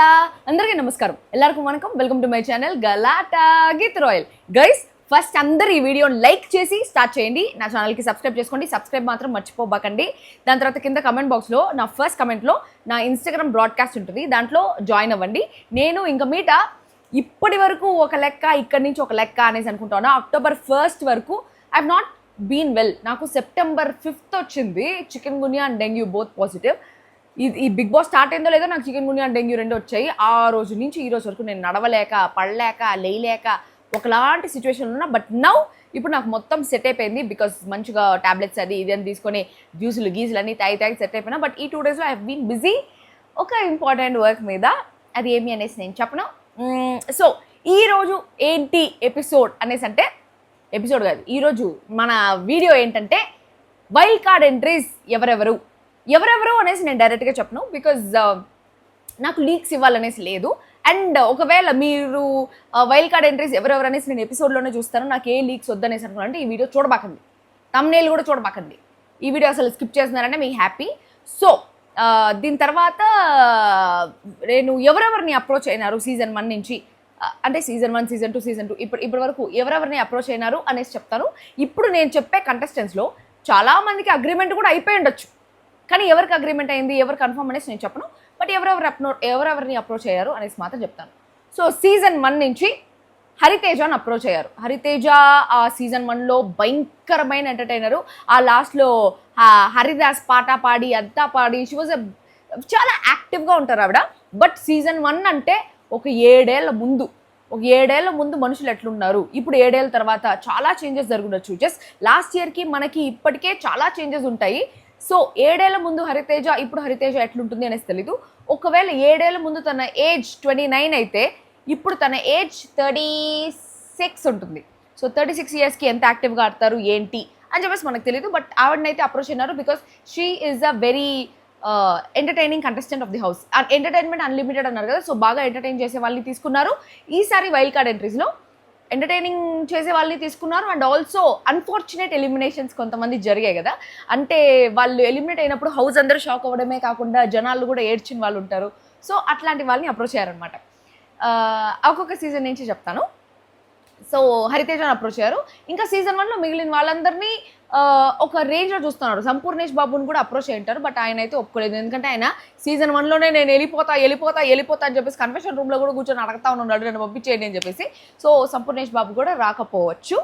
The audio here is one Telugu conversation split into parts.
గలాటా అందరికీ నమస్కారం ఎల్లరికీ వనకం welcome to my channel Galatta Geeth Royal guys first అందరూ ఈ వీడియోని లైక్ చేసి స్టార్ట్ చేయండి నా ఛానల్కి సబ్స్క్రైబ్ చేసుకోండి సబ్స్క్రైబ్ మాత్రం మర్చిపోబాకండి దాని తర్వాత కింద కమెంట్ బాక్స్లో నా ఫస్ట్ కమెంట్లో నా ఇన్స్టాగ్రామ్ బ్రాడ్కాస్ట్ ఉంటుంది దాంట్లో జాయిన్ అవ్వండి నేను ఇంకా మీట ఇప్పటి వరకు ఒక లెక్క ఇక్కడి నుంచి ఒక లెక్క అనేసి అనుకుంటాను అక్టోబర్ 1st వరకు I have not been well నాకు సెప్టెంబర్ 5th వచ్చింది chikungunya and dengue both positive ఈ బిగ్ బాస్ స్టార్ట్ అయిందో లేదో నాకు చికెన్ గున్యా అండ్ డెంగ్యూ రెండు వచ్చాయి ఆ రోజు నుంచి ఈ రోజు వరకు నేను నడవలేక పడలేక లేయలేక ఒకలాంటి సిచ్యువేషన్ ఉన్నా బట్ నౌ ఇప్పుడు నాకు మొత్తం సెట్ అయిపోయింది బికాస్ మంచిగా టాబ్లెట్స్ అది ఇది అని తీసుకొని జ్యూసులు గీసులు అన్నీ తాగి సెట్ అయిపోయినా బట్ ఈ 2 daysలో ఐ హ్యావ్ బీన్ బిజీ ఒక ఇంపార్టెంట్ వర్క్ మీద అది ఏమి అనేసి నేను చెప్పను సో ఈరోజు ఏంటి ఎపిసోడ్ అనేసి అంటే ఎపిసోడ్ కాదు ఈరోజు మన వీడియో ఏంటంటే వైల్డ్ కార్డ్ ఎంట్రీస్ ఎవరెవరు అనేసి నేను డైరెక్ట్గా చెప్పను బికాజ్ నాకు లీక్స్ ఇవ్వాలనేసి లేదు అండ్ ఒకవేళ మీరు వైల్డ్ కార్డ్ ఎంట్రీస్ ఎవరెవరు అనేసి నేను ఎపిసోడ్లోనే చూస్తాను నాకు ఏ లీక్స్ వద్దనేసి అనుకున్నానంటే ఈ వీడియో చూడబాకండి థంబ్నెయిల్ కూడా చూడబాకండి ఈ వీడియో అసలు స్కిప్ చేస్తున్నారంటే మీకు హ్యాపీ సో దీని తర్వాత నేను ఎవరెవరిని అప్రోచ్ అయినారు సీజన్ 1 నుంచి అంటే సీజన్ 1 సీజన్ 2 సీజన్ 2 ఇప్పటి వరకు ఎవరెవరిని అప్రోచ్ అయినారు అనేసి చెప్తాను ఇప్పుడు నేను చెప్పే కంటెస్టెంట్స్లో చాలామందికి అగ్రిమెంట్ కూడా అయిపోయి ఉండొచ్చు కానీ ఎవరికి అగ్రిమెంట్ అయింది ఎవరు కన్ఫర్మ్ అనేసి నేను చెప్పను బట్ ఎవరెవరిని అప్రోచ్ అయ్యారు అనేసి మాత్రం చెప్తాను సో సీజన్ 1 నుంచి హరితేజని అప్రోచ్ అయ్యారు హరితేజ ఆ సీజన్ 1లో భయంకరమైన ఎంటర్టైనరు ఆ లాస్ట్లో హరిదాస్ పాట పాడి అంతా పాడి షీ వాజ్ చాలా యాక్టివ్గా ఉంటారు ఆవిడ బట్ సీజన్ 1 అంటే ఒక 7 ఏళ్ల ముందు మనుషులు ఎట్లున్నారు ఇప్పుడు 7 ఏళ్ళ తర్వాత చాలా చేంజెస్ జరుగుండొచ్చు జస్ట్ లాస్ట్ ఇయర్కి మనకి ఇప్పటికే చాలా చేంజెస్ ఉంటాయి సో 7 ఏళ్ల ముందు హరితేజ ఇప్పుడు హరితేజ ఎట్లుంటుంది అనేసి తెలీదు ఒకవేళ 7 ఏళ్ల ముందు తన ఏజ్ 29 అయితే ఇప్పుడు తన ఏజ్ 36 ఉంటుంది సో 36 yearsకి ఎంత యాక్టివ్గా ఆడతారు ఏంటి అని చెప్పేసి మనకు తెలియదు బట్ ఆవిడనైతే అప్రోచ్ అయినారు because she is a very entertaining contestant of the house entertainment unlimited అన్నారు కదా సో బాగా ఎంటర్టైన్ చేసే వాళ్ళని తీసుకున్నారు ఈసారి వైల్డ్ కార్డ్ ఎంట్రీస్లో ఎంటర్టైనింగ్ చేసే వాళ్ళని తీసుకున్నారు అండ్ ఆల్సో అన్ఫార్చునేట్ ఎలిమినేషన్స్ కొంతమంది జరిగాయి కదా అంటే వాళ్ళు ఎలిమినేట్ అయినప్పుడు హౌస్ అందరూ షాక్ అవ్వడమే కాకుండా జనాలు కూడా ఏడ్చిన వాళ్ళు ఉంటారు సో అట్లాంటి వాళ్ళని అప్రోచ్ అయ్యారనమాట ఒక్కొక్క సీజన్ నుంచి చెప్తాను సో హరితేజని అప్రోచ్ అయ్యారు ఇంకా సీజన్ 1లో మిగిలిన వాళ్ళందరినీ ఒక రేంజ్లో చూస్తున్నారు సంపూర్ణేష్ బాబుని కూడా అప్రోచ్ అయ్యి ఉంటారు బట్ ఆయన అయితే ఒప్పుకోలేదు ఎందుకంటే ఆయన సీజన్ 1లోనే నేను వెళ్ళిపోతా అని చెప్పేసి కన్వెన్షన్ రూమ్లో కూడా కూర్చొని అడగతా ఉన్నాడు నన్ను పంపించేయండి అని చెప్పేసి సో సంపూర్ణేష్ బాబు కూడా రాకపోవచ్చు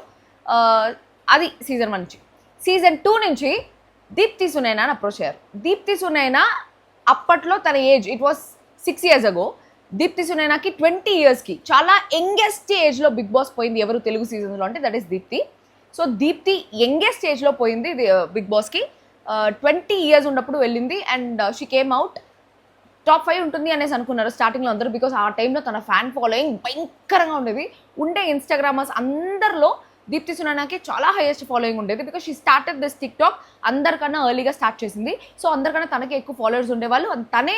అది సీజన్ 1 నుంచి సీజన్ 2 నుంచి దీప్తి సునైనాని అప్రోచ్ అయ్యారు దీప్తి సునైనా అప్పట్లో తన age it was 6 years ago Deepthi సునైనాకి 20 yearsకి చాలా యంగెస్ట్ ఏజ్లో బిగ్ బాస్ పోయింది ఎవరు తెలుగు సీజన్లో అంటే that is Deepthi so Deepthi youngest ఏజ్లో పోయింది బిగ్ బాస్కి 20 years ఉన్నప్పుడు వెళ్ళింది and she came out top 5 ఉంటుంది అనేసి అనుకున్నారు స్టార్టింగ్లో అందరూ బికాస్ ఆ టైంలో తన ఫ్యాన్ ఫాలోయింగ్ భయంకరంగా ఉండేది ఉండే ఇన్స్టాగ్రామర్స్ అందరిలో దీప్తి సునైనాకి చాలా హైయెస్ట్ ఫాలోయింగ్ ఉండేది because she started this TikTok అందరికన్నా ఎర్లీగా స్టార్ట్ చేసింది సో అందరికన్నా తనకి ఎక్కువ ఫాలోవర్స్ ఉండేవాళ్ళు తనే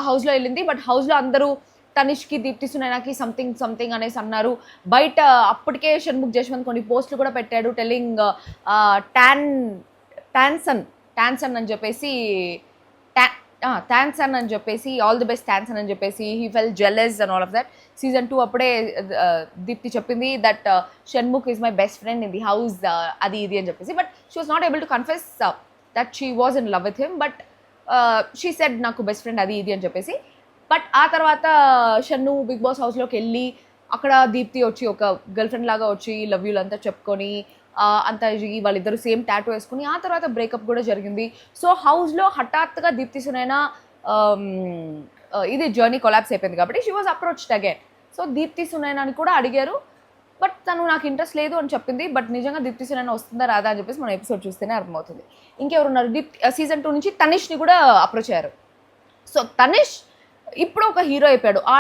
హౌస్లో వెళ్ళింది బట్ హౌస్లో అందరూ తనిష్కి దీప్తి సునైనాకి సంథింగ్ అనేసి అన్నారు బయట అప్పటికే షణ్ముఖ్ జశ్వంత్ కొన్ని పోస్టులు కూడా పెట్టాడు టెల్లింగ్ టాన్సన్ అని చెప్పేసి థ్యాంక్స్ అని చెప్పేసి ఆల్ ది బెస్ట్ థ్యాంక్స్ అని చెప్పేసి he fell jealous and all of that season 2 అప్పుడే దీప్తి చెప్పింది that Shanmukh is my best friend in the house అది ఇది అని చెప్పేసి but she was not able to confess that she was in love with him but she said నాకు బెస్ట్ ఫ్రెండ్ అది ఇది అని చెప్పేసి బట్ ఆ తర్వాత షన్ను బిగ్ బాస్ హౌస్లోకి వెళ్ళి అక్కడ దీప్తి వచ్చి ఒక గర్ల్ ఫ్రెండ్ లాగా వచ్చి లవ్ యూలు అంతా చెప్పుకొని అంతా వాళ్ళిద్దరు సేమ్ టాటూ వేసుకుని ఆ తర్వాత బ్రేకప్ కూడా జరిగింది సో హౌస్లో హఠాత్తుగా దీప్తి సునైనా ఇది జర్నీ కొలాప్స్ అయిపోయింది కాబట్టి she was approached again so Deepthi సునైనాని కూడా అడిగారు బట్ తను నాకు ఇంట్రెస్ట్ లేదు అని చెప్పింది బట్ నిజంగా దీప్తి సునైనా వస్తుందా రాదా అని చెప్పేసి మనం ఎపిసోడ్ చూస్తేనే అర్థమవుతుంది ఇంకెవరున్నారు సీజన్ 2 నుంచి తనిష్ని కూడా అప్రోచ్ అయ్యారు సో తనిష్ ఇప్పుడు ఒక హీరో అయిపోయాడు ఆ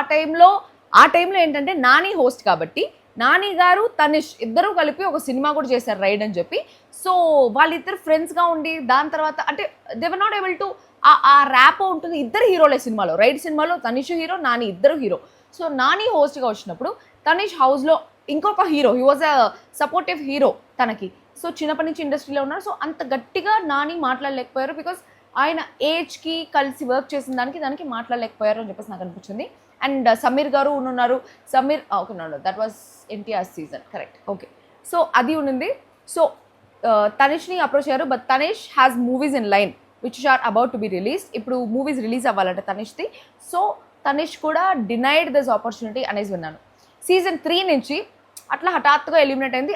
టైంలో ఏంటంటే నాని హోస్ట్ కాబట్టి నాని గారు తనిష్ ఇద్దరు కలిపి ఒక సినిమా కూడా చేశారు రైడ్ అని చెప్పి సో వాళ్ళిద్దరు ఫ్రెండ్స్గా ఉండి దాని తర్వాత అంటే they were not able to ఆ ర్యాప్ ఉంటుంది ఇద్దరు హీరోలే సినిమాలో రైడ్ సినిమాలో తనిష్ హీరో నాని ఇద్దరు హీరో సో నాని హోస్ట్గా వచ్చినప్పుడు తనిష్ హౌస్లో ఇంకొక hero he was a supportive hero తనకి సో చిన్నప్పటి నుంచి ఇండస్ట్రీలో ఉన్నారు సో అంత గట్టిగా నాని మాట్లాడలేకపోయారు బికాస్ ఆయన ఏజ్కి కలిసి వర్క్ చేసిన దానికి మాట్లాడలేకపోయారు అని చెప్పేసి నాకు అనిపించింది. అండ్ సమీర్ గారు ఉన్నారు. Sameer okay that was NTR season correct okay. So అది ఉన్నింది. సో తనిష్ని అప్రోచ్ అయ్యారు. But Tanish has movies in line which are about to be release. ఇప్పుడు మూవీస్ రిలీజ్ అవ్వాలంటే తనిష్ది. సో తనిష్ కూడా డినైడ్ దిస్ ఆపర్చునిటీ అనేసి విన్నాను. సీజన్ 3 నుంచి అట్లా హఠాత్తుగా ఎలిమినేట్ అయింది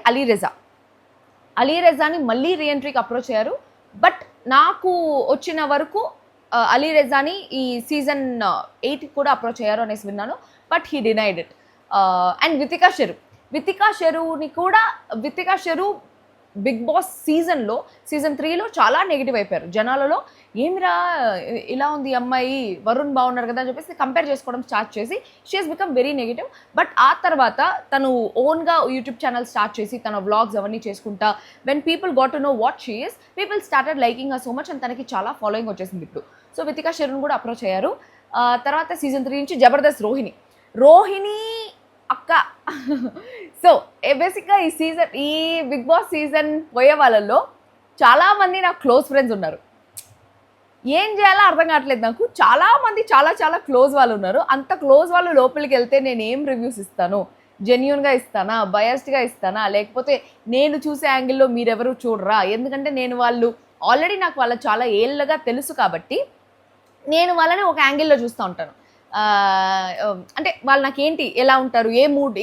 అలీ రెజాని మళ్ళీ రీఎంట్రీకి అప్రోచ్ అయ్యారు. బట్ నాకు వచ్చిన వరకు అలీ రెజాని ఈ సీజన్ 8 కూడా అప్రోచ్ అయ్యారు అనేసి విన్నాను. But he denied it. And Vithika Sheru Bigg Boss season 3లో చాలా నెగిటివ్ అయిపోయారు జనాలలో. ఏమిరా ఇలా ఉంది అమ్మాయి, వరుణ్ బాగున్నారు కదా అని చెప్పేసి కంపేర్ చేసుకోవడం స్టార్ట్ చేసి she has become very negative. But ఆ తర్వాత తను ఓన్గా యూట్యూబ్ ఛానల్ స్టార్ట్ చేసి తన వ్లాగ్స్ అవన్నీ చేసుకుంటా when people got to know what she is people started liking her so much and తనకి చాలా ఫాలోయింగ్ వచ్చేసింది ఇప్పుడు. సో వితికా షెరున్ కూడా అప్రోచ్ అయ్యారు. తర్వాత సీజన్ 3 నుంచి జబర్దస్త్ రోహిణి అక్క. సో బేసిక్గా ఈ బిగ్ బాస్ సీజన్ పోయే వాళ్ళల్లో చాలామంది నాకు క్లోజ్ ఫ్రెండ్స్ ఉన్నారు. ఏం చేయాలో అర్థం కావట్లేదు నాకు. చాలామంది చాలా క్లోజ్ వాళ్ళు ఉన్నారు. అంత క్లోజ్ వాళ్ళు లోపలికి వెళ్తే నేను ఏం రివ్యూస్ ఇస్తాను? జెన్యూన్గా ఇస్తానా, బయాస్డ్గా ఇస్తానా, లేకపోతే నేను చూసే యాంగిల్లో మీరెవరు చూడరా? ఎందుకంటే నేను ఆల్రెడీ నాకు వాళ్ళ చాలా ఏళ్ళగా తెలుసు కాబట్టి నేను వాళ్ళని ఒక యాంగిల్లో చూస్తూ ఉంటాను. అంటే వాళ్ళు నాకేంటి ఎలా ఉంటారు,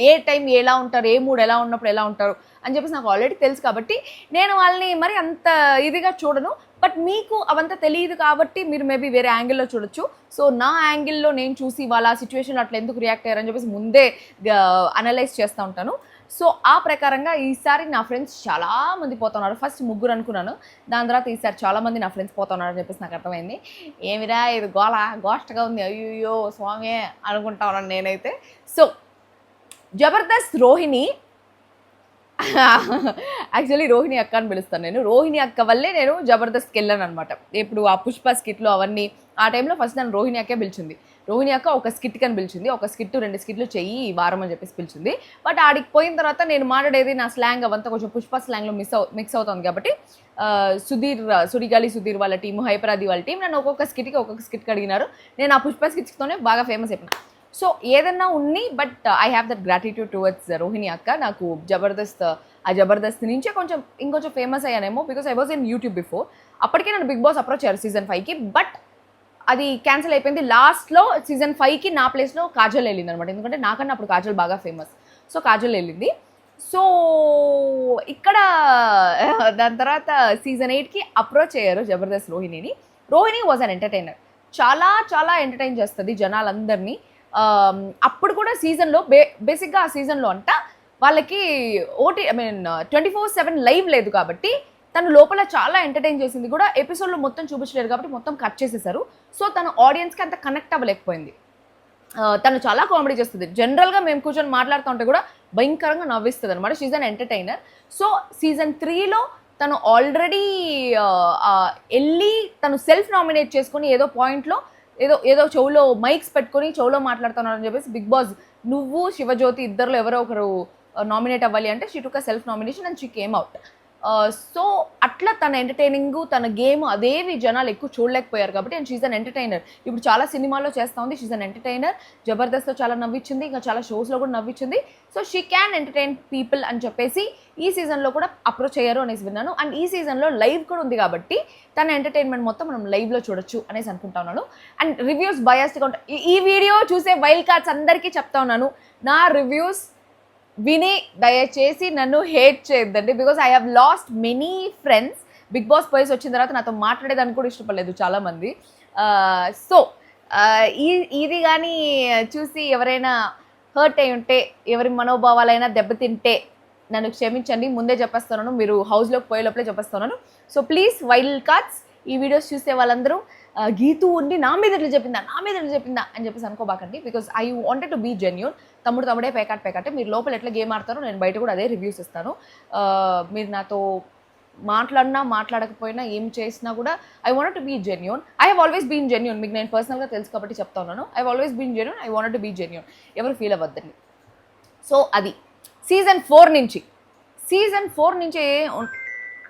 ఏ టైం ఎలా ఉంటారు, ఏ మూడ్ ఎలా ఉన్నప్పుడు ఎలా ఉంటారు అని చెప్పేసి నాకు ఆల్రెడీ తెలుసు కాబట్టి నేను వాళ్ళని మరి అంత ఇదిగా చూడను. బట్ మీకు అవంతా తెలియదు కాబట్టి మీరు మేబీ వేరే యాంగిల్లో చూడొచ్చు. సో నా యాంగిల్లో నేను చూసి వాళ్ళ సిచ్యువేషన్లో అట్లా ఎందుకు రియాక్ట్ అయ్యారని చెప్పేసి ముందే అనలైజ్ చేస్తూ ఉంటాను. సో ఆ ప్రకారంగా ఈసారి నా ఫ్రెండ్స్ చాలామంది పోతున్నారు. ఫస్ట్ 3 అనుకున్నాను, దాని తర్వాత ఈసారి చాలామంది నా ఫ్రెండ్స్ పోతున్నారు అని చెప్పేసి నాకు అర్థమైంది. ఏమిరా ఇది గోష్ఠగా ఉంది, అయ్యో స్వామి అనుకుంటా ఉన్నాను నేనైతే. సో జబర్దస్త్ రోహిణి యాక్చువల్లీ రోహిణి అక్క అని పిలుస్తాను నేను. రోహిణి అక్క వల్లే నేను జబర్దస్త్కి వెళ్ళాను అనమాట. ఇప్పుడు ఆ పుష్ప స్కిట్లు అవన్నీ ఆ టైంలో ఫస్ట్ నన్ను రోహిణి అక్కే పిలిచింది. రోహిణి అక్క ఒక స్కిట్కి అని పిలిచింది, ఒక స్కిట్ 2 స్కిట్లు చెయ్యి ఈ వారం అని చెప్పేసి పిలిచింది. బట్ ఆడికి పోయిన తర్వాత నేను మాట్లాడేది నా స్లాంగ్ అవంతా కొంచెం పుష్ప స్లాంగ్లో మిక్స్ అవుతుంది కాబట్టి సుడిగాలి సుధీర్ వాళ్ళ టీము, హైపరాది వాళ్ళ టీం నన్ను ఒక్కొక్క స్కిట్కి అడిగినారు. నేను ఆ పుష్ప స్కిట్స్తోనే బాగా ఫేమస్ అయిపోయినా. సో ఏదన్నా ఉంది. But I have that gratitude towards Rohini అక్క. నాకు జబర్దస్త్ నుంచే ఇంకొంచెం ఫేమస్ అయ్యానేమో, because I was in YouTube before. అప్పటికే నన్ను బిగ్ బాస్ అప్రోచ్ అయ్యారు సీజన్ 5కి. బట్ అది క్యాన్సిల్ అయిపోయింది. లాస్ట్లో సీజన్ 5కి నా ప్లేస్లో కాజల్ వెళ్ళింది అనమాట. ఎందుకంటే నాకన్నా అప్పుడు కాజల్ బాగా ఫేమస్. సో కాజల్ వెళ్ళింది. సో ఇక్కడ దాని తర్వాత సీజన్ 8కి అప్రోచ్ అయ్యారు Jabardasth Rohini was an entertainer. చాలా ఎంటర్టైన్ చేస్తుంది జనాలందరినీ. అప్పుడు కూడా సీజన్లో బేసిక్గా ఆ సీజన్లో అంట వాళ్ళకి 24/7 లైవ్ లేదు కాబట్టి తను లోపల చాలా ఎంటర్టైన్ చేసింది కూడా. ఎపిసోడ్లో మొత్తం చూపించలేరు కాబట్టి మొత్తం కట్ చేసేసారు. సో తను ఆడియన్స్కి అంత కనెక్ట్ అవ్వలేకపోయింది. తను చాలా కామెడీ చేస్తుంది. జనరల్గా మేము కూర్చొని మాట్లాడుతూ ఉంటే కూడా భయంకరంగా నవ్విస్తుంది అనమాట. She's an entertainer. So season 3లో తను ఆల్రెడీ వెళ్ళి తను సెల్ఫ్ నామినేట్ చేసుకొని ఏదో పాయింట్లో ఏదో చెవులో మైక్స్ పెట్టుకొని చెవులో మాట్లాడుతున్నారని చెప్పేసి బిగ్ బాస్ నువ్వు శివజ్యోతి ఇద్దరులో ఎవరో ఒకరు నామినేట్ అవ్వాలి అంటే she took a self nomination and she came out. So అట్లా తన ఎంటర్టైనింగ్ తన గేమ్ అదేవి జనాలు ఎక్కువ చూడలేకపోయారు కాబట్టి అండ్ షీజ్ అన్ ఎంటర్టైనర్. ఇప్పుడు చాలా సినిమాల్లో చేస్తూ ఉంది. She's an entertainer. జబర్దస్త్లో చాలా నవ్వించింది, ఇంకా చాలా షోస్లో కూడా నవ్వించింది. So she can entertain people అని చెప్పేసి ఈ సీజన్లో కూడా అప్రోచ్ అయ్యారు అనేసి విన్నాను. అండ్ ఈ సీజన్లో లైవ్ కూడా ఉంది కాబట్టి తన ఎంటర్టైన్మెంట్ మొత్తం మనం లైవ్లో చూడొచ్చు అనేసి అనుకుంటా ఉన్నాను. అండ్ రివ్యూస్ బయాస్డ్గా ఉంటాయి. ఈ వీడియో చూసే వైల్డ్ కార్డ్స్ అందరికీ చెప్తా ఉన్నాను, నా రివ్యూస్ విని దయచేసి నన్ను హేట్ చేయొద్దండి. Because I have lost many friends. Bigg Boss పోయేసి వచ్చిన తర్వాత నాతో మాట్లాడేదానికి కూడా ఇష్టపడలేదు చాలామంది. సో ఇది కానీ చూసి ఎవరైనా హర్ట్ అయి ఉంటే, ఎవరి మనోభావాలైనా దెబ్బతింటే నన్ను క్షమించండి. ముందే చెప్పేస్తున్నాను, మీరు హౌస్లోకి పోయే లోపలే చెప్పేస్తున్నాను. సో ప్లీజ్ వైల్డ్ కార్డ్స్ ఈ వీడియోస్ చూసే వాళ్ళందరూ గీతూ ఉండి నా మీద ఎట్లా చెప్పిందా అని చెప్పేసి అనుకోబాకండి. Because I wanted to be genuine. తమ్ముడే పేకాటే మీరు లోపల ఎట్లా గేమ్ ఆడతారో నేను బయట కూడా అదే రివ్యూస్ ఇస్తాను. మీరు నాతో మాట్లాడినా మాట్లాడకపోయినా ఏం చేసినా కూడా I wanted to be genuine. I have always been genuine. మీకు నేను పర్సనల్గా తెలుసు కాబట్టి చెప్తా ఉన్నాను. I have always been genuine. I wanted to be genuine. ఎవరు ఫీల్ అవ్వద్దండి. సో అది సీజన్ 4 నుంచి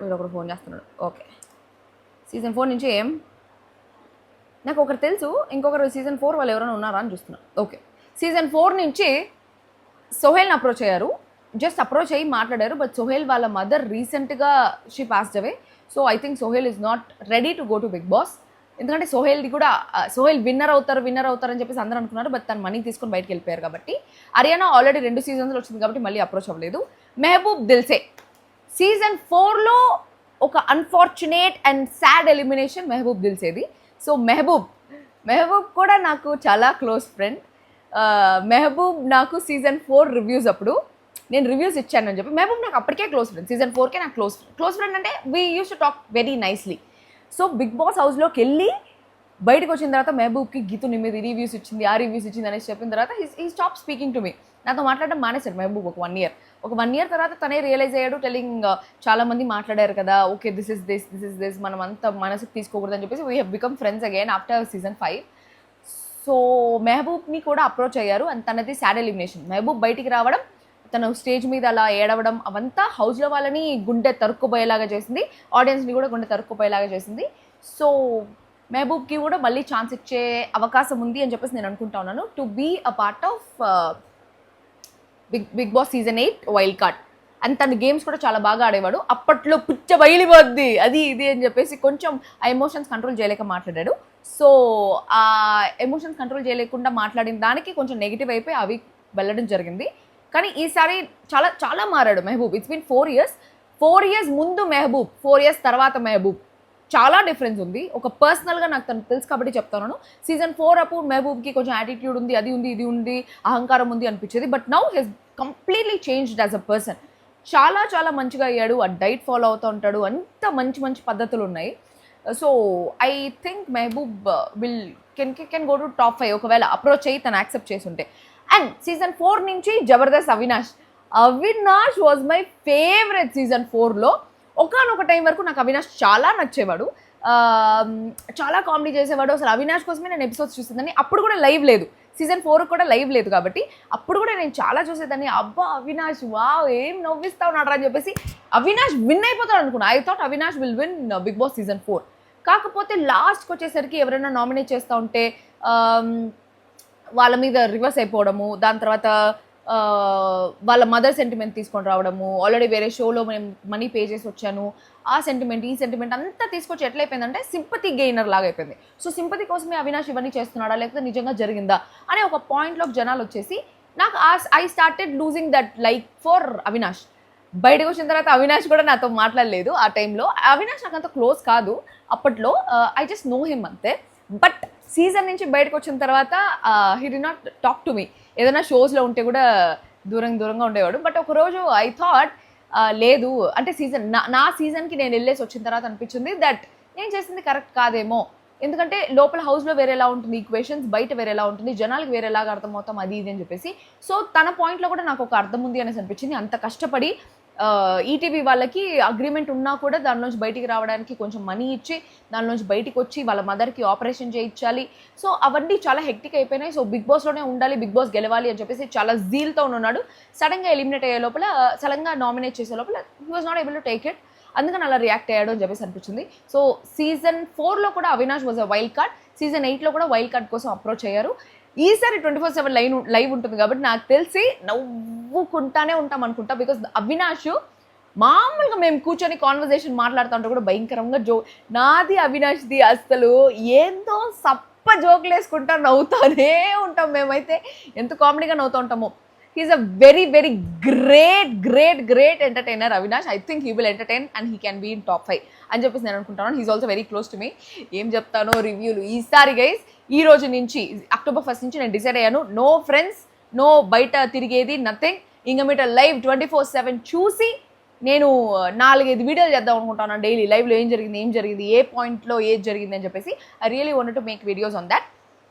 మీరు ఒకరు ఫోన్ చేస్తున్నాడు. ఓకే, సీజన్ 4 నుంచి నాకు ఒకరు తెలుసు, ఇంకొకరు సీజన్ 4 వాళ్ళు ఎవరైనా ఉన్నారా అని చూస్తున్నాను. ఓకే, సీజన్ 4 నుంచి సోహెల్ని అప్రోచ్ అయ్యారు, జస్ట్ అప్రోచ్ అయ్యి మాట్లాడారు. బట్ సోహెల్ వాళ్ళ మదర్ రీసెంట్గా she passed away. So I think Sohel is not ready to go to Bigg Boss. ఎందుకంటే సోహెల్ది కూడా సోహెల్ విన్నర్ అవుతారు అని చెప్పేసి అందరూ అనుకున్నారు. బట్ తను మనీ తీసుకొని బయటకు వెళ్ళిపోయారు కాబట్టి. అరియానా ఆల్రెడీ 2 సీజన్స్లో వచ్చింది కాబట్టి మళ్ళీ అప్రోచ్ అవ్వలేదు. మెహబూబ్ దిల్సే సీజన్ 4లో ఒక unfortunate and sad elimination Mehaboob దిల్సేది. సో మెహబూబ్ కూడా నాకు చాలా క్లోజ్ ఫ్రెండ్. మెహబూబ్ నాకు సీజన్ 4 రివ్యూస్ అప్పుడు నేను రివ్యూస్ ఇచ్చానని చెప్పి మెహబూబ్ నాకు అప్పటికే క్లోజ్ ఫ్రెండ్. సీజన్ 4కే నాకు క్లోజ్ ఫ్రెండ్ అంటే we use to talk very nicely. So Bigg Boss హౌస్లోకి వెళ్ళి బయటకు వచ్చిన తర్వాత మెహబూబ్కి గీతు నీ మీద రివ్యూస్ ఇచ్చింది, ఆ రివ్యూస్ ఇచ్చింది అనేసి చెప్పిన తర్వాత he stop speaking to me. నాతో మాట్లాడడం మానేశాడు మెహబూబ్ ఒక 1 year. ఒక 1 year తర్వాత తనే రియలైజ్ అయ్యాడు, టెలింగ్ చాలా మంది మాట్లాడారు కదా, ఓకే దిస్ ఇస్ దిస్ మనం అంత మనసుకు తీసుకోకూడదు అని చెప్పేసి we have become friends again after season 5. So మెహబూబ్ని కూడా అప్రోచ్ అయ్యారు అండ్ తనది సాడ్ ఎలిమినేషన్. మెహబూబ్ బయటికి రావడం, తను స్టేజ్ మీద అలా ఏడవడం అవంతా హౌస్లో వాళ్ళని గుండె తరుక్కుపోయేలాగా చేసింది, ఆడియన్స్ని కూడా గుండె తరుక్కుపోయేలాగా చేసింది. సో మెహబూబ్కి కూడా మళ్ళీ ఛాన్స్ ఇచ్చే అవకాశం ఉంది అని చెప్పేసి నేను అనుకుంటా ఉన్నాను to be a part of Bigg Boss season 8 wild card. And తన గేమ్స్ కూడా చాలా బాగా ఆడేవాడు. అప్పట్లో పుచ్చ బయలిపోద్ది అది ఇది అని చెప్పేసి కొంచెం ఆ ఎమోషన్స్ కంట్రోల్ చేయలేక మాట్లాడాడు. సో ఆ ఎమోషన్స్ కంట్రోల్ చేయలేకుండా మాట్లాడిన దానికి కొంచెం నెగిటివ్ అయిపోయి అవి వెళ్ళడం జరిగింది. కానీ ఈసారి చాలా చాలా మారాడు Mehaboob. It's been 4 years. 4 years ముందు మెహబూబ్, 4 years తర్వాత మెహబూబ్ చాలా డిఫరెన్స్ ఉంది. ఒక పర్సనల్గా నాకు తను తెలుసు కాబట్టి చెప్తాను. సీజన్ 4 అప్పుడు మెహబూబ్కి కొంచెం యాటిట్యూడ్ ఉంది, అది ఉంది ఇది ఉంది, అహంకారం ఉంది అనిపించేది. But now he's completely changed as a person. చాలా చాలా మంచిగా అయ్యాడు. ఆ డైట్ ఫాలో అవుతూ ఉంటాడు, అంత మంచి మంచి పద్ధతులు ఉన్నాయి. So I think Mehboob can go to top 5 ఒకవేళ అప్రోచ్ అయ్యి తను యాక్సెప్ట్ చేసి ఉంటే. అండ్ సీజన్ 4 నుంచి Jabardasth Avinash was my favourite. Season 4లో ఒకనొక టైం వరకు నాకు అవినాష్ చాలా నచ్చేవాడు, చాలా కామెడీ చేసేవాడు. అసలు అవినాష్ కోసమే నేను ఎపిసోడ్స్ చూసేదాన్ని. అప్పుడు కూడా లైవ్ లేదు, సీజన్ 4 కూడా లైవ్ లేదు కాబట్టి అప్పుడు కూడా నేను చాలా చూసేదాన్ని. అబ్బా అవినాష్ వావ్ ఏం నవ్విస్తా ఉన్నాడు అని చెప్పేసి అవినాష్ విన్ అయిపోతాడు అనుకున్నా. I thought Avinash will win Bigg Boss season 4. కాకపోతే లాస్ట్కి వచ్చేసరికి ఎవరైనా నామినేట్ చేస్తూ ఉంటే వాళ్ళ మీద రివర్స్ అయిపోవడము, దాని తర్వాత వాళ్ళ మదర్ సెంటిమెంట్ తీసుకొని రావడము, ఆల్రెడీ వేరే షోలో మేము మనీ పే చేసి వచ్చాను, ఆ సెంటిమెంట్ ఈ సెంటిమెంట్ అంతా తీసుకొచ్చి ఎట్లయిపోయిందంటే సింపతి గెయినర్ లాగా అయిపోయింది. సో సింపతి కోసమే అవినాష్ ఇవన్నీ చేస్తున్నాడా లేకపోతే నిజంగా జరిగిందా అనే ఒక పాయింట్లోకి జనాలు వచ్చేసి నాకు I started losing that like for Avinash. బయటకు వచ్చిన తర్వాత అవినాష్ కూడా నాతో మాట్లాడలేదు. ఆ టైంలో అవినాష్ నాకు అంత క్లోజ్ కాదు అప్పట్లో, ఐ జస్ట్ నో హిమ్ అంతే. బట్ సీజన్ నుంచి బయటకు వచ్చిన తర్వాత he did not talk to me. ఏదైనా షోస్లో ఉంటే కూడా దూరంగా ఉండేవాడు. బట్ ఒకరోజు ఐ థాట్ లేదు అంటే నా సీజన్కి నేను వెళ్ళేసి వచ్చిన తర్వాత అనిపించింది దట్ నేను చేసింది కరెక్ట్ కాదేమో. ఎందుకంటే లోపల హౌస్లో వేరేలా ఉంటుంది ఈక్వేషన్స్, బయట వేరేలా ఉంటుంది, జనాలకు వేరేలాగా అర్థమవుతాం అది ఇది అని చెప్పేసి. సో తన పాయింట్లో కూడా నాకు ఒక అర్థం ఉంది అనేసి అనిపించింది. అంత కష్టపడి ఈటీవీ వాళ్ళకి అగ్రిమెంట్ ఉన్నా కూడా దానిలోంచి బయటికి రావడానికి కొంచెం మనీ ఇచ్చి దానిలోంచి బయటికి వచ్చి వాళ్ళ మదర్కి ఆపరేషన్ చేయించాలి. సో అవన్నీ చాలా హెక్టిక్ అయిపోయినాయి. సో బిగ్ బాస్లోనే ఉండాలి, బిగ్ బాస్ గెలవాలి అని చెప్పేసి చాలా జీల్తో ఉన్నాడు. సడన్గా ఎలిమినేట్ అయ్యే లోపల, సడన్గా నామినేట్ చేసే లోపల he was not able to take it. అందుకని అలా రియాక్ట్ అయ్యాడు అని చెప్పేసి అనిపించింది. సో సీజన్ 4లో కూడా Avinash was a wild card, season 8లో కూడా వైల్డ్ కార్డ్ కోసం అప్రోచ్ అయ్యారు. ఈసారి 24/7 లైవ్ ఉంటుంది కాబట్టి నాకు తెలిసి నవ్వుకుంటానే ఉంటాం అనుకుంటా. బికాస్ అవినాష్ మామూలుగా మేము కూర్చొని కాన్వర్జేషన్ మాట్లాడుతూ ఉంటే కూడా భయంకరంగా నాది అవినాష్ది అసలు ఏందో సప్ప జోకులు వేసుకుంటా నవ్వుతానే ఉంటాం. మేమైతే ఎంత కామెడీగా నవ్వుతూ ఉంటామో. He's a very very great entertainer Avinash. I think he will entertain and he can be in top 5 అని చెప్పేసి నేను అనుకుంటాను. He's also very close to me. ఏం చెప్తానో రివ్యూలు ఈసారి గైస్, ఈ రోజు నుంచి October 1st నుంచి నేను డిసైడ్ అయ్యాను, నో ఫ్రెండ్స్, నో బయట తిరిగేది, నథింగ్. ఇంకా మీట లైవ్ 24/7 చూసి నేను 4-5 వీడియోలు చేద్దాం అనుకుంటాను డైలీ. లైవ్లో ఏం జరిగింది, ఏ పాయింట్లో ఏది జరిగింది అని చెప్పేసి I really want to make videos on that.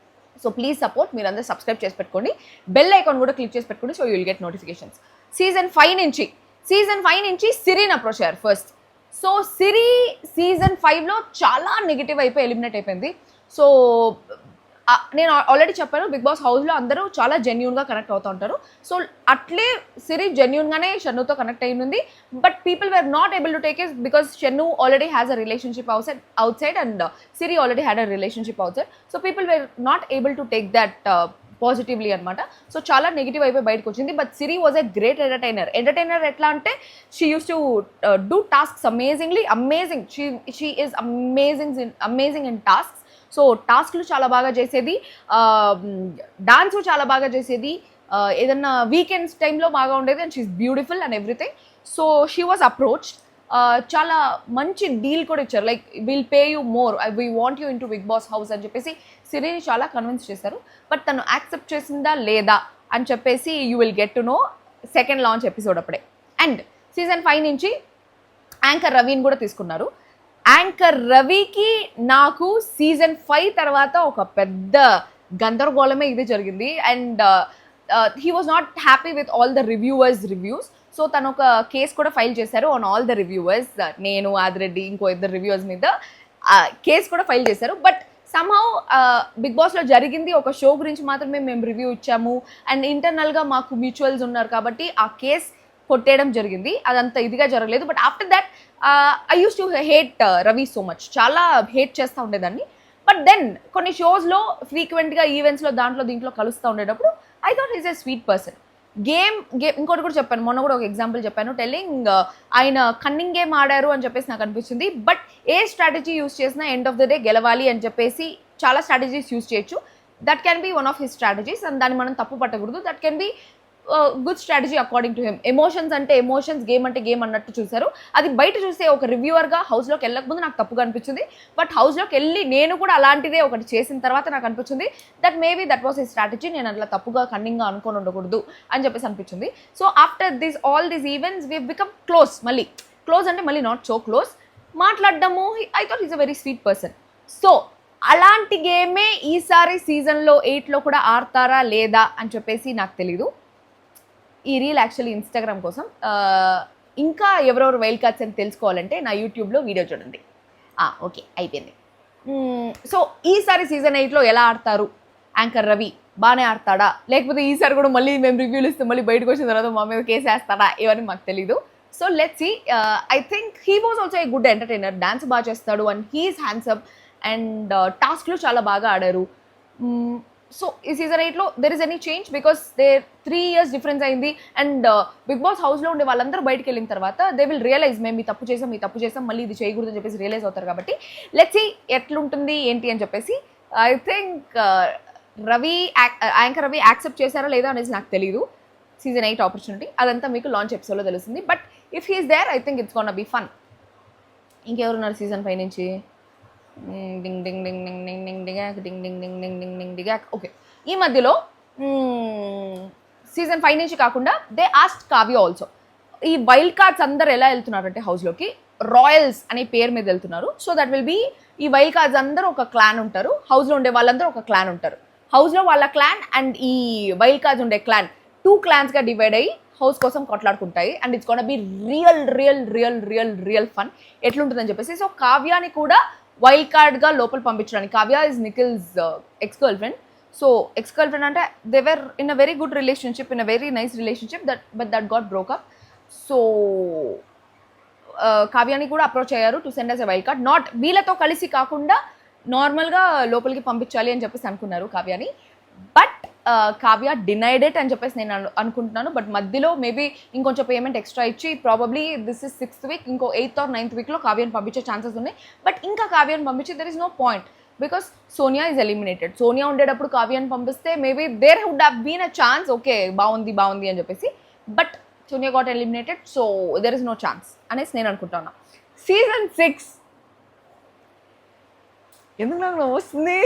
So please support. మీరు అందరూ సబ్స్క్రైబ్ చేసి పెట్టుకోండి, బెల్ ఐకాన్ కూడా క్లిక్ చేసి పెట్టుకోండి. So you will get notifications. Season 5 నుంచి సిరిని అప్రోచ్ అయ్యారు ఫస్ట్. సో సిరి సీజన్ 5లో చాలా నెగిటివ్ అయిపోయి ఎలిమినేట్ అయిపోయింది. సో నేను ఆల్రెడీ చెప్పాను, బిగ్ బాస్ హౌస్లో అందరూ చాలా జెన్యూన్గా కనెక్ట్ అవుతూ ఉంటారు. సో అట్లే సిరి జెన్యూన్గానే షన్నుతో కనెక్ట్ అయింది. But people were not able to take it because Shannu already has a relationship outside and Siri already had a relationship outside. So people were not able to take that పాజిటివ్లీ అనమాట. సో చాలా నెగిటివ్ అయిపోయి బయటకు వచ్చింది. But Siri was a great entertainer ఎట్లా అంటే she use to do tasks amazing. She is amazing in tasks. So టాస్క్లు చాలా బాగా చేసేది, డాన్స్ చాలా బాగా చేసేది, ఏదన్నా వీకెండ్స్ టైంలో బాగా ఉండేది. And she's beautiful and everything. So she was approached. చాలా మంచి డీల్ కూడా ఇచ్చారు, like will pay you more, we want you in to Bigg Boss house అని చెప్పేసి సిరిని చాలా కన్విన్స్ చేశారు. బట్ తను యాక్సెప్ట్ చేసిందా లేదా అని చెప్పేసి you will get to know second launch episode అప్పుడే. అండ్ సీజన్ 5 నుంచి యాంకర్ రవిని కూడా తీసుకున్నారు. యాంకర్ రవికి నాకు సీజన్ 5 తర్వాత ఒక పెద్ద గందరగోళమే ఇది జరిగింది. And he was not happy with all the reviews. So తను ఒక కేసు కూడా ఫైల్ చేశారు ఆన్ ఆల్ ద రివ్యూవర్స్. నేను, ఆదిరెడ్డి, ఇంకో 2 రివ్యూవర్స్ మీద కేసు కూడా ఫైల్ చేశారు. బట్ సమ్హౌ బిగ్ బాస్లో జరిగింది ఒక షో గురించి మాత్రమే మేము రివ్యూ ఇచ్చాము అండ్ ఇంటర్నల్గా మాకు మ్యూచువల్స్ ఉన్నారు కాబట్టి ఆ కేస్ కొట్టేయడం జరిగింది. అదంతా ఇదిగా జరగలేదు. But after that I use to hate Ravi so much, చాలా హేట్ చేస్తూ ఉండేదాన్ని. బట్ దెన్ కొన్ని షోస్లో ఫ్రీక్వెంట్గా ఈవెంట్స్లో దీంట్లో కలుస్తూ ఉండేటప్పుడు I thought is a sweet person. Game ఇంకోటి కూడా చెప్పాను, మొన్న కూడా ఒక ఎగ్జాంపుల్ చెప్పాను, టెల్లింగ్ ఆయన కన్నింగ్ గేమ్ ఆడారు అని చెప్పేసి నాకు అనిపించింది. బట్ ఏ స్ట్రాటజీ యూస్ చేసినా ఎండ్ ఆఫ్ ద డే గెలవాలి అని చెప్పేసి చాలా స్ట్రాటజీస్ యూస్ చేయొచ్చు. That can be one of his strategies and దాన్ని మనం తప్పు పట్టకూడదు. That can be good strategy according to him. Emotions అంటే ఎమోషన్స్, గేమ్ అంటే గేమ్ అన్నట్టు చూశారు. అది బయట చూస్తే ఒక రివ్యూవర్గా హౌస్లోకి వెళ్ళకముందు నాకు తప్పుగా అనిపించింది. బట్ హౌస్లోకి వెళ్ళి నేను కూడా అలాంటిదే ఒకటి చేసిన తర్వాత నాకు అనిపించింది that maybe that was a strategy, నేను అట్లా తప్పుగా కన్నింగ్గా అనుకొని ఉండకూడదు అని చెప్పేసి అనిపించింది. So after all these events we become close అంటే మళ్ళీ నాట్ సో క్లోజ్, మాట్లాడడము. I thought is a very sweet person. So అలాంటి గేమే ఈసారి సీజన్లో 8లో కూడా ఆడతారా లేదా అని చెప్పేసి నాకు తెలీదు. ఈ రీల్ యాక్చువల్లీ ఇన్స్టాగ్రామ్ కోసం. ఇంకా ఎవరెవరు వైల్డ్ కార్డ్స్ అని తెలుసుకోవాలంటే నా యూట్యూబ్లో వీడియో చూడండి. ఓకే, అయిపోయింది. సో ఈసారి సీజన్ 8లో ఎలా ఆడతారు? యాంకర్ రవి బాగానే ఆడతాడా, లేకపోతే ఈసారి కూడా మళ్ళీ మేము రివ్యూలు ఇస్తే మళ్ళీ బయటకు వచ్చిన తర్వాత మా మీద కేసు వేస్తాడా, ఇవన్నీ మాకు తెలీదు. So let's see. I think he was also a good entertainer. Dance బాగా చేస్తాడు అండ్ హీఈస్ హ్యాండ్సమ్ అండ్ టాస్క్లు చాలా బాగా ఆడారు. సో ఈ సీజన్ 8లో there is any change because they 3 years difference అయింది. అండ్ బిగ్ బాస్ హౌస్లో ఉండే వాళ్ళందరూ బయటకు వెళ్ళిన తర్వాత దే విల్ రియలైజ్ మేము ఈ తప్పు చేసాం మళ్ళీ ఇది చేయకూడదు అని చెప్పేసి రియలైజ్ అవుతారు. కాబట్టి లెట్స్ సీ ఎట్లుంటుంది ఏంటి అని చెప్పేసి. I think anchor Ravi accept చేశారా లేదా అనేసి నాకు తెలియదు. సీజన్ 8 ఆపర్చునిటీ అదంతా మీకు లాంచ్ ఎపిసోడ్లో తెలుస్తుంది. But if he's there I think it's gonna be fun. ఇంకెవరున్నారు సీజన్ 5 నుంచి? డింగ్ డింగ్ డింగ్ డింగ్ డింగ్ డింగ్ డిగాక్ డింగ్ డింగ్ డింగ్ డింగ్ డింగ్ డింగ్ డిగాక్. ఓకే, ఈ మధ్యలో సీజన్ 5 నుంచి కాకుండా దే ఆస్క్డ్ కావ్య ఆల్సో. ఈ వైల్డ్ కార్డ్స్ అందరు ఎలా వెళ్తున్నారంటే హౌస్లోకి రాయల్స్ అనే పేరు మీద వెళ్తున్నారు. సో దట్ విల్ బీ ఈ వైల్డ్ కార్డ్స్ అందరూ ఒక క్లాన్ ఉంటారు, హౌస్లో ఉండే వాళ్ళందరూ ఒక క్లాన్ ఉంటారు. హౌస్లో వాళ్ళ క్లాన్ అండ్ ఈ వైల్డ్ కార్డ్స్ ఉండే క్లాన్ 2 clansగా డివైడ్ అయ్యి హౌస్ కోసం కొట్లాడుకుంటాయి. And it's gonna be real fun. ఎట్లుంటుందని చెప్పేసి. సో కావ్యాని కూడా వైల్డ్ కార్డ్గా లోపల పంపించడానికి, Kavya is Nikhil's ex girlfriend. So ex girlfriend అంటే they were in a very good relationship, in a very nice relationship, that got broke up. So కావ్యాని కూడా అప్రోచ్ అయ్యారు to send us a wild card. Not వీళ్ళతో కలిసి కాకుండా నార్మల్గా లోపలికి పంపించాలి అని చెప్పేసి అనుకున్నారు కావ్యాని. బట్ కావ్య డినైడ్ ఇట్ అని చెప్పేసి నేను అనుకుంటున్నాను. బట్ మధ్యలో మేబీ ఇంకొంచెం పేమెంట్ ఎక్స్ట్రా ఇచ్చి probably this is 6th week, ఇంకో 8th or 9th weekలో కావ్యాన్ని పంపించే ఛాన్సెస్ ఉన్నాయి. బట్ ఇంకా కావ్యాన్ని పంపించి there is no point because Sonia is eliminated. Sonia ఉండేటప్పుడు కావ్యాన్ని పంపిస్తే maybe there would have been a chance, okay బాగుంది అని చెప్పేసి. But Sonia got eliminated, so there is no chance అనేసి నేను అనుకుంటున్నాను. సీజన్ 6 ఎందుకు నాకు వస్తుంది?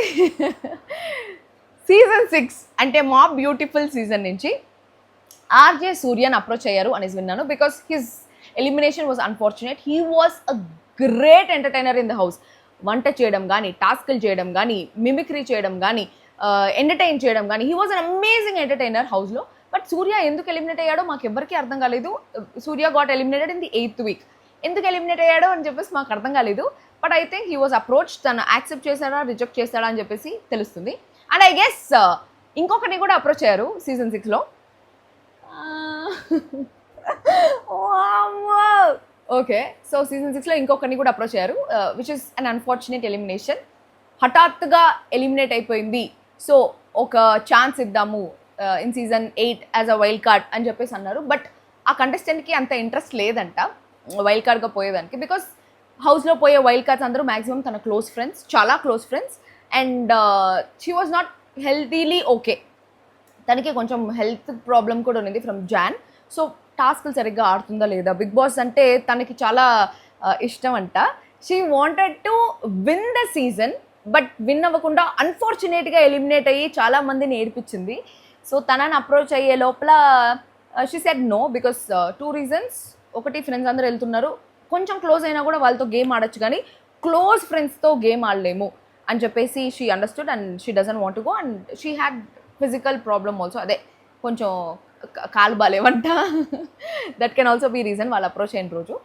సీజన్ 6 అంటే మా బ్యూటిఫుల్ సీజన్ నుంచి ఆర్జే సూర్యని అప్రోచ్ అయ్యారు అనేసి విన్నాను. Because his elimination was unfortunate. He was a great entertainer in the house. వంట చేయడం కానీ, టాస్క్లు చేయడం కానీ, మిమిక్రీ చేయడం కానీ, ఎంటర్టైన్ చేయడం కానీ, he was an amazing entertainer హౌస్లో. బట్ సూర్య ఎందుకు ఎలిమినేట్ అయ్యాడో మాకు ఎవ్వరికీ అర్థం కాలేదు. Surya got eliminated in the 8th week. ఎందుకు ఎలిమినేట్ అయ్యాడో అని చెప్పేసి మాకు అర్థం కాలేదు. But I think he was approach, తను యాక్సెప్ట్ చేశాడా రిజెక్ట్ చేశాడా అని చెప్పేసి తెలుస్తుంది. అండ్ ఐ గెస్ ఇంకొకరిని కూడా అప్రోచ్ అయ్యారు సీజన్ 6లో. ఓకే, సో సీజన్ 6లో ఇంకొకరిని కూడా అప్రోచ్ అయ్యారు, which is an unfortunate elimination. హఠాత్తుగా ఎలిమినేట్ అయిపోయింది, సో ఒక ఛాన్స్ ఇద్దాము in season 8 as a wild card అని చెప్పేసి అన్నారు. బట్ ఆ కంటెస్టెంట్కి అంత ఇంట్రెస్ట్ లేదంట వైల్డ్ కార్డ్గా పోయేదానికి, బికాస్ హౌస్లో పోయే వైల్డ్ కార్డ్స్ అందరూ మ్యాక్సిమం తన క్లోజ్ ఫ్రెండ్స్, చాలా close friends. And she was not healthily okay, తనకి కొంచెం హెల్త్ ప్రాబ్లం కూడా ఉంది ఫ్రమ్ జాన్. సో టాస్క్లు సరిగ్గా ఆడుతుందా లేదా, బిగ్ బాస్ అంటే తనకి చాలా ఇష్టం అంట. She wanted to win the season, but win అవ్వకుండా అన్ఫార్చునేట్గా ఎలిమినేట్ అయ్యి చాలా మందిని ఏడిపించింది. సో తనని అప్రోచ్ అయ్యే లోపల she said no, because 2 reasons. ఒకటి, ఫ్రెండ్స్ అందరూ వెళ్తున్నారు, కొంచెం క్లోజ్ అయినా కూడా వాళ్ళతో గేమ్ ఆడొచ్చు, కానీ క్లోజ్ ఫ్రెండ్స్తో గేమ్ ఆడలేము అని చెప్పేసి she understood and she doesn't want to go. And she had physical problem also, అదే కొంచెం కాలు బాలేవంట. That can also be reason వాళ్ళు అప్రోచ్ అయిన రోజు.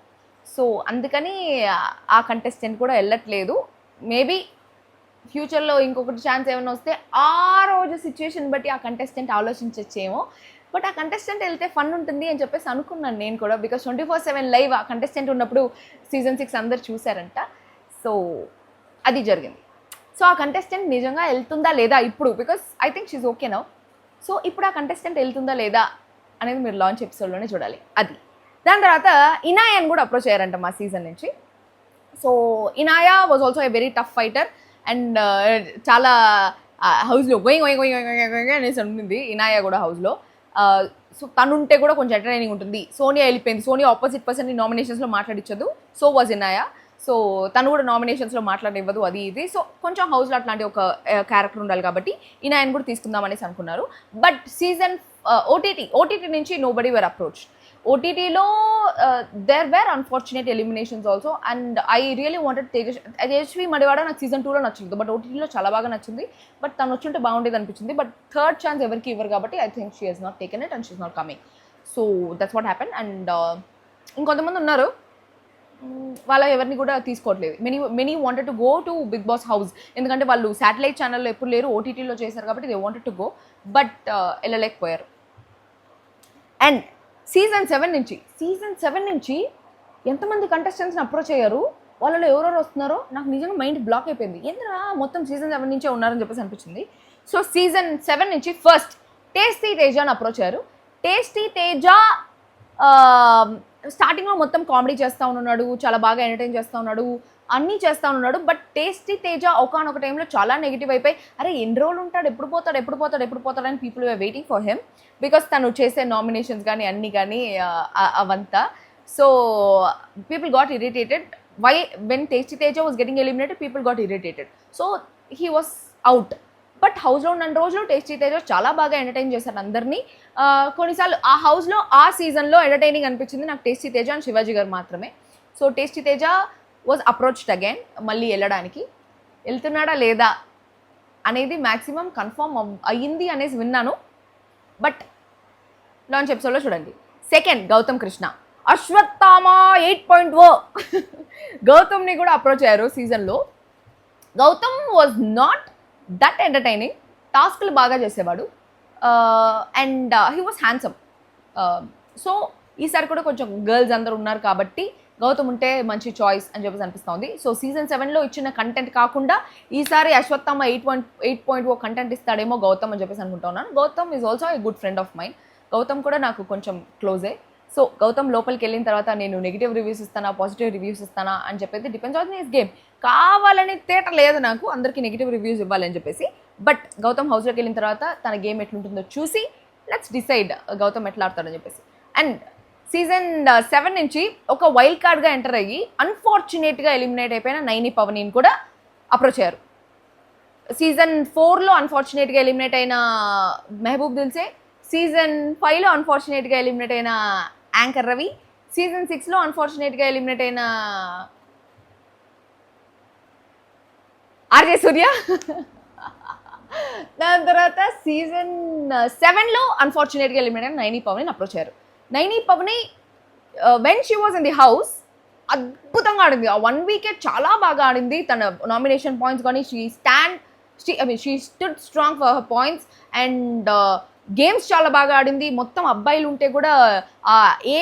సో అందుకని ఆ కంటెస్టెంట్ కూడా వెళ్ళట్లేదు. మేబీ ఫ్యూచర్లో ఇంకొకటి ఛాన్స్ ఏమైనా వస్తే ఆ రోజు సిచ్యువేషన్ బట్టి ఆ కంటెస్టెంట్ ఆలోచించచ్చేమో. బట్ ఆ కంటెస్టెంట్ వెళ్తే ఫన్ ఉంటుంది అని చెప్పేసి అనుకున్నాను నేను కూడా, బికాస్ 24/7 లైవ్ ఆ కంటెస్టెంట్ ఉన్నప్పుడు సీజన్ 6 అందరు చూసారంట. సో అది జరిగింది. సో ఆ కంటెస్టెంట్ నిజంగా వెళ్తుందా లేదా ఇప్పుడు, because I think she's okay now. So ఇప్పుడు ఆ కంటెస్టెంట్ వెళ్తుందా లేదా అనేది మీరు లాంచ్ ఎపిసోడ్లోనే చూడాలి. అది దాని తర్వాత ఇనాయాని కూడా అప్రోచ్ అయ్యారంట మా సీజన్ నుంచి. So Inaya was also a very tough fighter and చాలా హౌస్లో గోయింగ్ గోయింగ్ గోయింగ్ గోయింగ్ అనేసి ఉంటుంది ఇనాయా కూడా హౌస్లో. సో తను ఉంటే కూడా కొంచెం ఎంటర్టైనింగ్ ఉంటుంది. సోనియా వెళ్ళిపోయింది, సోనియా ఆపోజిట్ పర్సన్ని నామినేషన్స్లో మాట్లాడించదు, సో వాజ్ ఇనాయా. సో తను కూడా నామినేషన్స్లో మాట్లాడివ్వదు, అది ఇది. సో కొంచెం హౌస్లో అట్లాంటి ఒక క్యారెక్టర్ ఉండాలి కాబట్టి ఇనాయన్ కూడా తీసుకుందాం అనేసి అనుకున్నారు. బట్ సీజన్ ఓటీటీ నుంచి నోబడీ వర్ అప్రోచ్. ఓటీటీలో there were unfortunate eliminations also. And I really wanted Tejaswi Madiwada నాకు సీజన్ 2లో నచ్చలేదు, బట్ ఓటీటీలో చాలా బాగా నచ్చింది. బట్ తను వచ్చుంటే బాగుండేది అనిపించింది. బట్ థర్డ్ ఛాన్స్ ఎవరికి ఇవ్వరు కాబట్టి I think she has not taken it and she is not coming. So that's what happen. And ఇంకొంతమంది ఉన్నారు, వాళ్ళ ఎవరిని కూడా తీసుకోవట్లేదు. Many wanted to go to Bigg Boss house, ఎందుకంటే వాళ్ళు శాటిలైట్ ఛానల్లో ఎప్పుడు లేరు, ఓటీటీలో చేశారు కాబట్టి they wanted to go, but వెళ్ళలేకపోయారు. అండ్ సీజన్ 7 నుంచి ఎంతమంది కంటెస్టెంట్స్ని అప్రోచ్ అయ్యారు, వాళ్ళలో ఎవరెవరు వస్తున్నారో నాకు నిజంగా మైండ్ బ్లాక్ అయిపోయింది. ఏంద్రా మొత్తం సీజన్ 7 నుంచే ఉన్నారని చెప్పేసి అనిపించింది. సో సీజన్ 7 నుంచి ఫస్ట్ టేస్టీ తేజాని అప్రోచ్ అయ్యారు. టేస్టీ తేజ స్టార్టింగ్లో మొత్తం కామెడీ చేస్తూ ఉన్నాడు, చాలా బాగా ఎంటర్టైన్ చేస్తూ ఉన్నాడు, అన్నీ చేస్తూ ఉన్నాడు. బట్ టేస్టీ తేజ ఒకనొక టైంలో చాలా నెగిటివ్ అయిపోయి, అరే ఎన్ని రోజులు ఉంటాడు, ఎప్పుడు పోతాడు అని people are waiting for him, because తను చేసే నామినేషన్స్ కానీ అన్నీ కానీ అవంతా. So people got irritated. Why when Tasty Teja was getting eliminated people got irritated. So he was out. But హౌస్లో ఉన్న రోజులు టేస్టీ తేజ చాలా బాగా ఎంటర్టైన్ చేశాడు అందరినీ. కొన్నిసార్లు ఆ హౌస్లో ఆ సీజన్లో ఎంటర్టైనింగ్ అనిపించింది నాకు టేస్టీ తేజ అండ్ శివాజీ గారు మాత్రమే. So tasty Teja was approached again, మళ్ళీ వెళ్ళడానికి. వెళ్తున్నాడా లేదా అనేది మ్యాక్సిమం కన్ఫర్మ్ అయ్యింది అనేసి విన్నాను, బట్ లాంచ్ ఎపిసోడ్లో చూడండి. సెకండ్, గౌతమ్ కృష్ణ. అశ్వత్థామ 8.0 గౌతమ్ని కూడా అప్రోచ్ అయ్యారు సీజన్లో. Gautham was not that entertaining, టాస్క్లు బాగా చేసేవాడు and he was handsome. So ఈసారి కూడా కొంచెం గర్ల్స్ అందరూ ఉన్నారు కాబట్టి గౌతమ్ ఉంటే మంచి చాయిస్ అని చెప్పేసి అనిపిస్తుంది. సో సీజన్ 7లో ఇచ్చిన కంటెంట్ కాకుండా ఈసారి అశ్వత్థామ 8.0 కంటెంట్ ఇస్తాడేమో గౌతమ్ అని చెప్పేసి అనుకుంటా ఉన్నాను. Gautham is also a good friend of mind. Gautham కూడా నాకు కొంచెం క్లోజే. సో గౌతమ్ లోపలికి వెళ్ళిన తర్వాత నేను నెగిటివ్ రివ్యూస్ ఇస్తానా, పాజిటివ్ రివ్యూస్ ఇస్తానా అని చెప్పేసి డిపెండ్స్ ఆన్ హిస్ గేమ్. కావాలని తేట లేదు నాకు అందరికీ నెగిటివ్ రివ్యూస్ ఇవ్వాలని చెప్పేసి. బట్ గౌతమ్ హౌస్లోకి వెళ్ళిన తర్వాత తన గేమ్ ఎట్లుంటుందో చూసి లెట్స్ డిసైడ్ గౌతమ్ ఎట్లా ఆడతాడని చెప్పేసి. అండ్ సీజన్ 7 నుంచి ఒక వైల్డ్ కార్డ్గా ఎంటర్ అయ్యి అన్ఫార్చునేట్గా ఎలిమినేట్ అయిపోయిన నైని పవనీని కూడా అప్రోచ్ అయ్యారు. సీజన్ 4లో అన్ఫార్చునేట్గా ఎలిమినేట్ అయిన మెహబూబ్ దిల్సే, సీజన్ 5లో అన్ఫార్చునేట్గా ఎలిమినేట్ అయిన యాంకర్ రవి, సీజన్ 6లో అన్ఫార్చునేట్గా ఎలిమినేట్ అయిన ఆర్జే సూర్య. దాని తర్వాత సీజన్ 7లో అన్ఫార్చునేట్గా ఎలిమినేట్ అయిన నైని పవనీని అప్రోచ్ అయ్యారు. Naini Pavani when she was in the house అద్భుతంగా ఆడింది. ఆ 1 వీకే చాలా బాగా ఆడింది. తన నామినేషన్ పాయింట్స్ కానీ she stood strong for her points and games చాలా బాగా ఆడింది. మొత్తం అబ్బాయిలు ఉంటే కూడా ఏ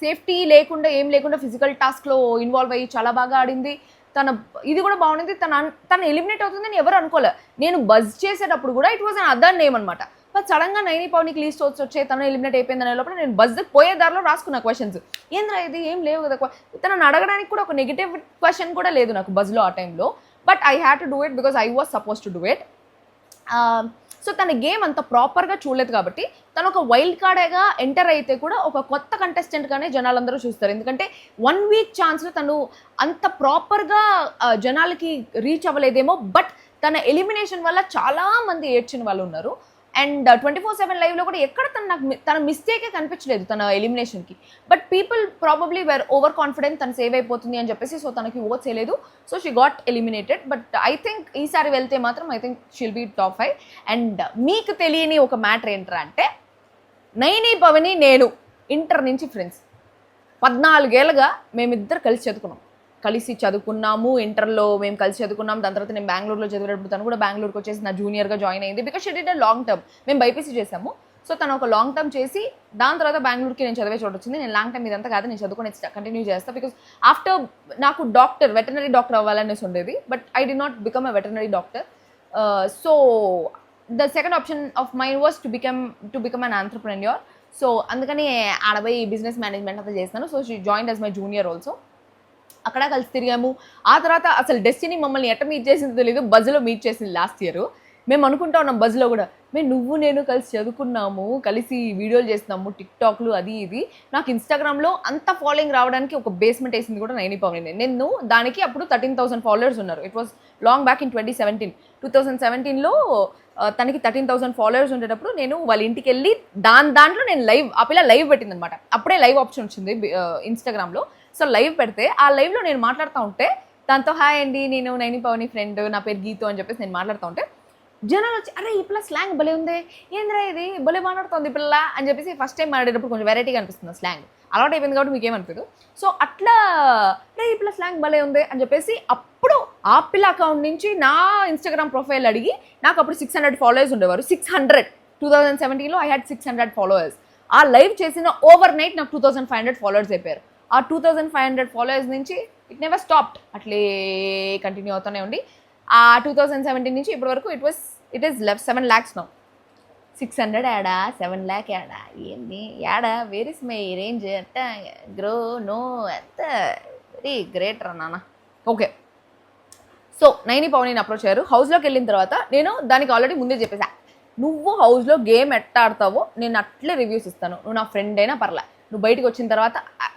సేఫ్టీ లేకుండా ఏం లేకుండా ఫిజికల్ టాస్క్లో ఇన్వాల్వ్ అయ్యి చాలా బాగా ఆడింది. తన ఇది కూడా బాగుండింది. తను ఎలిమినేట్ అవుతుందని ఎవరు అనుకోలే. నేను బజ్ చేసేటప్పుడు కూడా it was an other name అనమాట. బట్ సడన్గా నైని పవనికి లీస్ట్ వచ్చే తను ఎలిమినేట్ అయిపోయిందనే లోపల నేను బజ్ పోయే దారిలో రాసుకున్న క్వశ్చన్స్. ఏంద్రా ఇది ఏం లేవు కదా, తనను అడగడానికి కూడా ఒక నెగిటివ్ క్వశ్చన్ కూడా లేదు నాకు బజ్లో ఆ టైంలో. But I had to do it because I was suppose to do it. So తన గేమ్ అంత ప్రాపర్గా చూడలేదు కాబట్టి తను ఒక వైల్డ్ కార్డేగా ఎంటర్ అయితే కూడా ఒక కొత్త కంటెస్టెంట్గానే జనాలందరూ చూస్తారు. ఎందుకంటే 1 వీక్ ఛాన్స్లో తను అంత ప్రాపర్గా జనాలకి రీచ్ అవ్వలేదేమో. బట్ తన ఎలిమినేషన్ వల్ల చాలామంది ఏడ్చిన వాళ్ళు ఉన్నారు. అండ్ 24/7 లైవ్లో కూడా ఎక్కడ తన మిస్టేకే కనిపించలేదు తన ఎలిమినేషన్కి. But people probably were over confident తను సేవ్ అయిపోతుంది అని చెప్పేసి సో తనకి ఓట్స్ వేయలేదు. So she got eliminated. But I think ఈసారి వెళ్తే మాత్రం I think she'll be top 5. అండ్ మీకు తెలియని ఒక మ్యాటర్ ఏంట్రా అంటే నైని పవని నేను ఇంటర్ నుంచి ఫ్రెండ్స్. 14 ఏళ్ళుగా మేమిద్దరు కలిసి చదువుకున్నాము. ఇంటర్లో మేము కలిసి చదువుకున్నాం. దాని తర్వాత నేను బెంగళూరులో చదివేటప్పుడు తను కూడా బెంగళూరుకి వచ్చేసి నా జూనియర్గా జాయిన్ అయింది. Because she did a long term. మేము బైపీసీ చేసాము. సో తను ఒక లాంగ్ టర్మ్ చేసి దాని తర్వాత బెంగళూరుకి నేను చదివే చోటు వచ్చింది. నేను లాంగ్ టర్మ్ ఇదంతా కాదు, నేను చదువుకొని కంటిన్యూ చేస్తాను. బికాస్ ఆఫ్టర్ నాకు వెటనరీ డాక్టర్ అవ్వాలనేసి ఉండేది. But I did not become a veterinary doctor. So the second option of mind was to become an entrepreneur. So అందుకని ఆడపోయి బిజినెస్ మేనేజ్మెంట్ అంతా చేస్తాను. So she join as my junior also. అక్కడ కలిసి తిరిగాము. ఆ తర్వాత అసలు డెస్టినీ మమ్మల్ని ఎట్ట మీట్ చేసిందో తెలియదు, బజ్లో మీట్ చేసింది లాస్ట్ ఇయర్. మేము అనుకుంటా ఉన్నాం బజ్లో కూడా నువ్వు నేను కలిసి చదువుకున్నాము, కలిసి వీడియోలు చేస్తున్నాము, టిక్టాక్లు అది ఇది. నాకు ఇన్స్టాగ్రామ్లో అంత ఫాలోయింగ్ రావడానికి ఒక బేస్మెంట్ వేసింది కూడా నైని పవని. నేను దానికి అప్పుడు 13,000 ఫాలోవర్స్ ఉన్నారు. It was long back in 2017లో తనకి 13,000 ఫాలోవర్స్ ఉండేటప్పుడు నేను వాళ్ళ ఇంటికి వెళ్ళి దాంట్లో నేను ఆ పిల్ల లైవ్ పెట్టింది అనమాట. అప్పుడే లైవ్ ఆప్షన్ వచ్చింది ఇన్స్టాగ్రామ్లో. సో లైవ్ పెడితే ఆ లైవ్లో నేను మాట్లాడుతూ ఉంటే దాంతో హాయ్ అండి నేను నైని పవని ఫ్రెండ్, నా పేరు గీతు అని చెప్పేసి నేను మాట్లాడుతూ ఉంటే జనాలు వచ్చి అరే ఈ పిల్ల స్లాంగ్ భలే ఉంది, ఏంద్రా ఇది భలే మాట్లాడుతుంది ఈ పిల్ల అని చెప్పేసి ఫస్ట్ టైం మాట్లాడేటప్పుడు కొంచెం వెరైటీగా అనిపిస్తుంది స్లాంగ్. అలవాటు అయిపోయింది కాబట్టి మీకు ఏమనిపించదు. సో అట్లా అరే ఈ పిల్ల స్లాంగ్ భలే ఉంది అని చెప్పేసి అప్పుడు ఆ పిల్ల అకౌంట్ నుంచి నా ఇన్స్టాగ్రామ్ ప్రొఫైల్ అడిగి నాకు అప్పుడు 600 ఫాలోవర్స్ ఉండేవారు. 2017లో ఐ హ్యాడ్ 600 ఫాలోవర్స్. ఆ లైవ్ చేసిన ఓవర్ నైట్ నాకు 2500 ఫాలోవర్స్ అయిపోయారు. ఆ 2500 ఫాలోవర్స్ నుంచి ఇట్ నెవర్ స్టాప్డ్, అట్లే కంటిన్యూ అవుతూనే ఉండి ఆ 2017 నుంచి ఇప్పటి వరకు ఇట్ ఈస్ 7 lakhs నౌ. 600 యాడా 7 lakh యాడా ఏంది యాడా వేర్ ఇస్ మై రేంజ్ అంట గ్రో నో అంత వెరీ గ్రేట్ రా నాన్న. ఓకే, సో నైని పవనిని అప్రోచ్ అయ్యారు. హౌస్లోకి వెళ్ళిన తర్వాత నేను దానికి ఆల్రెడీ ముందే చెప్పేసా, నువ్వు హౌస్లో గేమ్ ఎట్ట ఆడతావో నేను అట్లే రివ్యూస్ ఇస్తాను, నువ్వు నా ఫ్రెండ్ అయినా పర్లే. నువ్వు బయటకు వచ్చిన తర్వాత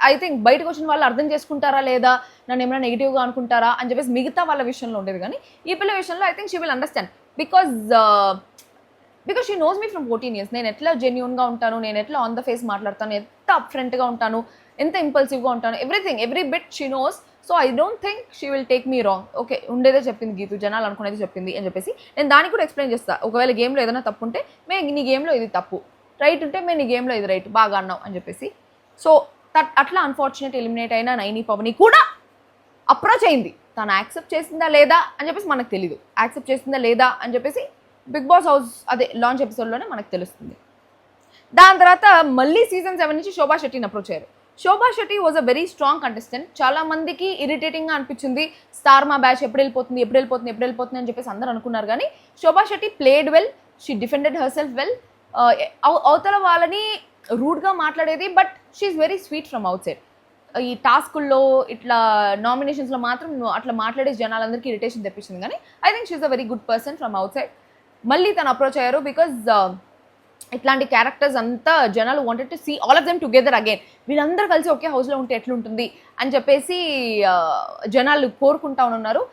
ఐ థింక్ బయటకు వచ్చిన వాళ్ళు అర్థం చేసుకుంటారా లేదా, నన్ను ఏమైనా నెగిటివ్గా అనుకుంటారా అని చెప్పేసి మిగతా వాళ్ళ విషయంలో ఉండేది. కానీ ఈ పిల్ల విషయంలో I think she will understand because she knows me from 14 years. నేను ఎట్లా జెన్యూన్గా ఉంటాను, నేను ఎట్లా ఆన్ ద ఫేస్ మాట్లాడతాను, ఎంత అప్ ఫ్రంట్గా ఉంటాను, ఎంత ఇంపల్సివ్గా ఉంటాను, every bit she knows. So I don't think she will take me wrong. Okay ఉండేదే చెప్పింది గీతు, జనాలు అనుకునేది చెప్పింది అని చెప్పేసి నేను దానికి కూడా ఎక్స్ప్లెయిన్ చేస్తాను. ఒకవేళ గేమ్లో ఏదైనా తప్పు ఉంటే నీ గేమ్లో ఇది తప్పు, రైట్ ఉంటే నీ గేమ్లో ఇది రైట్, బాగా అన్నావు అని చెప్పేసి. సో అట్లా అన్ఫార్చునేట్ ఎలిమినేట్ అయిన నైని పవని కూడా అప్రోచ్ అయింది. తను యాక్సెప్ట్ చేసిందా లేదా అని చెప్పేసి మనకు తెలీదు. యాక్సెప్ట్ చేసిందా లేదా అని చెప్పేసి బిగ్ బాస్ హౌస్ అదే లాంచ్ ఎపిసోడ్లోనే మనకు తెలుస్తుంది. దాని తర్వాత మళ్ళీ సీజన్ 7 నుంచి శోభా శెట్టిని అప్రోచ్ అయ్యారు. Shobha Shetty was a very strong contestant. చాలా మందికి ఇరిటేటింగ్గా అనిపించింది, స్టార్ మా బ్యాచ్ ఎప్పుడు వెళ్ళిపోతుంది అని చెప్పేసి అందరూ అనుకున్నారు. కానీ Shobha Shetty played well, she defended herself well. అవతల వాళ్ళని రూడ్గా మాట్లాడేది, but she's very sweet from outside. ఈ టాస్కుల్లో ఇట్లా నామినేషన్స్లో మాత్రం అట్లా మాట్లాడే జనాలందరికీ ఇరిటేషన్ తెప్పించింది. కానీ I think she's a very good person from outside. మళ్ళీ తను అప్రోచ్ అయ్యారు బికాజ్ ఇట్లాంటి క్యారెక్టర్స్ అంతా జనాలు wanted to see all of them together again. వీళ్ళందరూ కలిసి ఒకే హౌస్లో ఉంటే ఎట్లుంటుంది అని చెప్పేసి జనాలు కోరుకుంటా ఉన్నారు.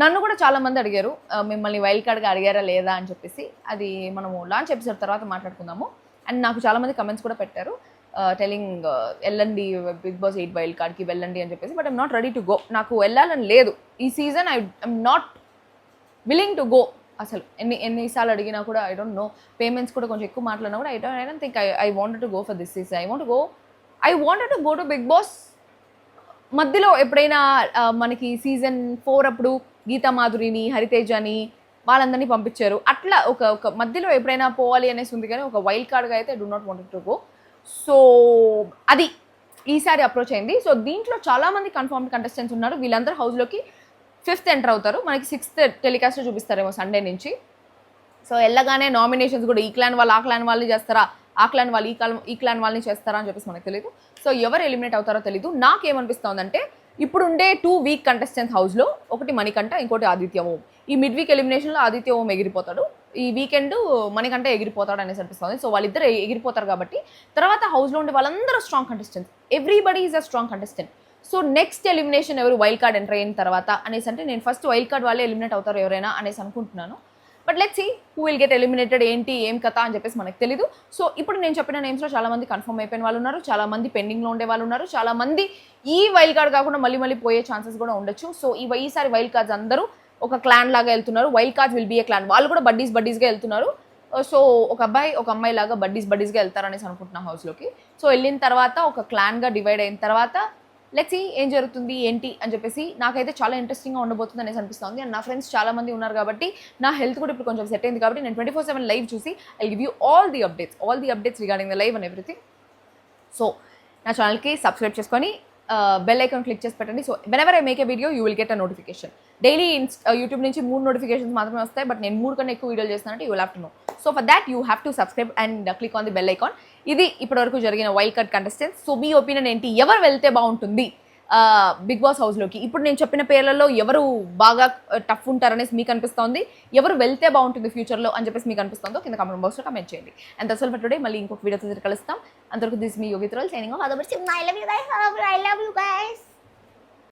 నన్ను కూడా చాలామంది అడిగారు మిమ్మల్ని వైల్డ్ కార్డ్గా అడిగారా లేదా అని చెప్పేసి. అది మనము లాంచ్ ఎపిసోడ్ తర్వాత మాట్లాడుకుందాము. అండ్ నాకు చాలామంది కమెంట్స్ కూడా పెట్టారు టెలింగ్ వెళ్ళండి బిగ్ బాస్ 8 వైల్డ్ కార్డ్కి వెళ్ళండి అని చెప్పేసి. But I'm not ready to go. నాకు వెళ్ళాలని లేదు ఈ season. I'm not willing to go. అసలు ఎన్నిసార్లు అడిగినా కూడా ఐ డోంట్ నో, పేమెంట్స్ కూడా కొంచెం ఎక్కువ మాట్లాడినా కూడా I don't think I wanted to go for this season. I wanted to go to Bigg Boss. మధ్యలో ఎప్పుడైనా మనకి సీజన్ 4 అప్పుడు గీతా మాధురిని, హరితేజని, వాళ్ళందరినీ పంపించారు. అట్లా ఒక మధ్యలో ఎప్పుడైనా పోవాలి అనేసి ఉంది కానీ ఒక వైల్డ్ కార్డ్గా అయితే do not want to go. So అది ఈసారి అప్రోచ్ అయింది. సో దీంట్లో చాలామంది కన్ఫర్మ్డ్ కంటెస్టెంట్స్ ఉన్నారు. వీళ్ళందరూ హౌస్లోకి 5th ఎంటర్ అవుతారు. మనకి 6th టెలికాస్ట్లో చూపిస్తారేమో సండే నుంచి. సో వెళ్ళగానే నామినేషన్స్ కూడా ఈ క్లాన్ వాళ్ళు ఆ క్లాన్ వాళ్ళని చేస్తారా, ఆ క్లాన్ వాళ్ళు ఈ క్లాన్ వాళ్ళని చేస్తారా అని చెప్పేసి మనకు తెలియదు. సో ఎవరు ఎలిమినేట్ అవుతారో తెలియదు. నాకేమనిపిస్తోందంటే ఇప్పుడు ఉండే 2 వీక్ కంటెస్టెంట్స్ హౌస్లో ఒకటి మణికంఠ, ఇంకోటి ఆదిత్య ఓం. ఈ మిడ్ వీక్ ఎలిమినేషన్లో ఆదిత్య ఓం ఎగిరిపోతాడు, ఈ వీకెండ్ మణికంఠ ఎగిరిపోతాడు అనేసి అనిపిస్తుంది. సో వాళ్ళిద్దరు ఎగిరిపోతారు కాబట్టి తర్వాత హౌస్లో ఉండే వాళ్ళందరూ strong contestants, everybody is a strong contestant. So next elimination ఎవరు వైల్డ్ కార్డ్ ఎంటర్ అయిన తర్వాత అనేసి అంటే నేను ఫస్ట్ వైల్డ్ కార్డ్ వాళ్ళే ఎలిమినేట్ అవుతారు ఎవరైనా అనేసి అనుకుంటున్నాను. But let's see who will get eliminated, ఏంటి ఏం కథ అని చెప్పేసి మనకు తెలీదు. సో ఇప్పుడు నేను చెప్పిన నేమ్స్లో చాలామంది కన్ఫర్మ్ అయిపోయిన వాళ్ళు ఉన్నారు, చాలామంది పెండింగ్లో ఉండే వాళ్ళు ఉన్నారు, చాలామంది ఈ వైల్డ్ కార్డ్ కాకుండా మళ్ళీ పోయే ఛాన్సెస్ కూడా ఉండొచ్చు. సో ఈసారి వైల్డ్ కార్డ్స్ అందరూ ఒక క్లాన్ లాగా వెళ్తున్నారు. Wild cards will be a clan, వాళ్ళు కూడా బడ్డీస్గా వెళ్తున్నారు. సో ఒక అబ్బాయి ఒక అమ్మాయి లాగా బడ్డీస్గా వెళ్తారనేసి అనుకుంటున్నాం హౌస్లోకి. సో వెళ్ళిన తర్వాత ఒక క్లాన్గా డివైడ్ అయిన తర్వాత లెట్స్ సీ ఏం జరుగుతుంది ఏంటి అని చెప్పేసి నాకైతే చాలా ఇంట్రెస్టింగ్గా ఉండబోతుంది అనేసి అనిపిస్తుంది. అండ్ నా ఫ్రెండ్స్ చాలా మంది ఉన్నారు కాబట్టి నా హెల్త్ కూడా ఇప్పుడు కొంచెం సెట్ అయింది కాబట్టి నేను 24/7 లైవ్ చూసి I give you all the updates regarding the live and everything. So నా ఛానల్కి సబ్స్క్రైబ్ చేసుకొని బెల్ ఐకాన్ క్లిక్ చేసి పెట్టండి. So whenever I make a video you will get a notification. Daily YouTube నుంచి 3 నోటిఫికేషన్స్ మాత్రమే వస్తాయి, బట్ నేను 3 కన్నా ఎక్కువ వీడియోలు చేస్తానంటే you will have to know. So for that you have to subscribe and click on the bell icon. ఇది ఇప్పటివరకు జరిగిన వైల్డ్ కార్డ్ కంటెస్టెంట్స్. సో మీ ఒపీనియన్ ఏంటి, ఎవరు వెళ్తే బాగుంటుంది బిగ్ బాస్ హౌస్లోకి? ఇప్పుడు నేను చెప్పిన పేర్లలో ఎవరు బాగా టఫ్ ఉంటారనేసి మీకు అనిపిస్తోంది, ఎవరు వెళ్తే బాగుంటుంది ఫ్యూచర్లో అని చెప్పేసి మీకు అనిపిస్తుందో కింద కామెంట్ బాక్స్లో కమెంట్ చేయండి. And that's all for today. మళ్ళీ ఇంకొక వీడియోతో కలుస్తాం. అంతవరకు దిస్ మీ యోగిత్రోల్ signing off. I love you guys.